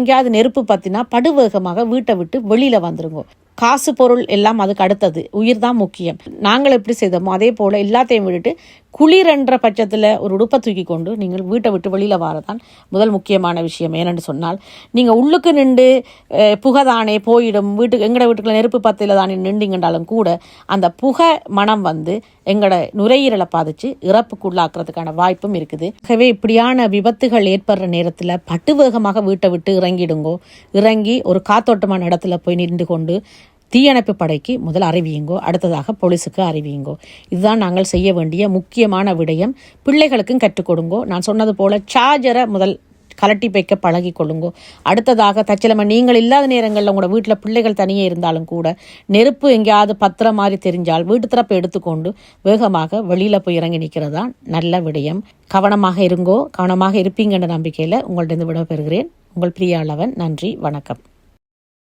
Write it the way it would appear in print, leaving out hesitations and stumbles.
எங்கேயாவது நெருப்பு பற்றினா படுவேகமாக வீட்டை விட்டு வெளியில் வந்துருங்க. காசு பொருள் எல்லாம் அதுக்கு அடுத்தது, உயிர் தான் முக்கியம். நாங்கள் எப்படி செய்தோமோ அதே போல் எல்லாத்தையும் விட்டுட்டு குளிரென்ற பட்சத்தில் ஒரு உடுப்பை தூக்கி கொண்டு நீங்கள் வீட்டை விட்டு வெளியில் வரதான் முதல் முக்கியமான விஷயம். ஏனென்று சொன்னால் நீங்கள் உள்ளுக்கு நின்று புகைதானே போயிடும், எங்களோட வீட்டுக்குள்ள நெருப்பு பத்தியில் தானே நின்றுங்கண்டாலும் கூட அந்த புகை மனம் வந்து எங்களோட நுரையீரலை பாதிச்சு இறப்புக்குள்ளாக்குறதுக்கான வாய்ப்பும் இருக்குது. ஆகவே இப்படியான விபத்துகள் ஏற்படுற நேரத்தில் பட்டுவேகமாக வீட்டை விட்டு இறங்கிடுங்கோ. இறங்கி ஒரு காத்தோட்டமான இடத்துல போய் நின்று கொண்டு தீயணைப்பு படைக்கு முதல் அறிவியுங்கோ, அடுத்ததாக போலீஸுக்கு அறிவியுங்கோ. இதுதான் நாங்கள் செய்ய வேண்டிய முக்கியமான விடயம். பிள்ளைகளுக்கும் கற்றுக் கொடுங்கோ. நான் சொன்னது போல சார்ஜரை முதல் கலட்டி வைக்க பழகி கொள்ளுங்கோ. அடுத்ததாக தச்சலமா நீங்கள் இல்லாத நேரங்களில் உங்களோட வீட்டில் பிள்ளைகள் தனியே இருந்தாலும் கூட நெருப்பு எங்கேயாவது பத்திர மாதிரி தெரிஞ்சால் வீட்டு திறப்பை எடுத்துக்கொண்டு வேகமாக வெளியில் போய் இறங்கி நிற்கிறது தான் நல்ல விடயம். கவனமாக இருங்கோ. கவனமாக இருப்பீங்கன்ற நம்பிக்கையில் உங்கள்ட்ட விட பெறுகிறேன். உங்கள் பிரியாளவன். நன்றி, வணக்கம்.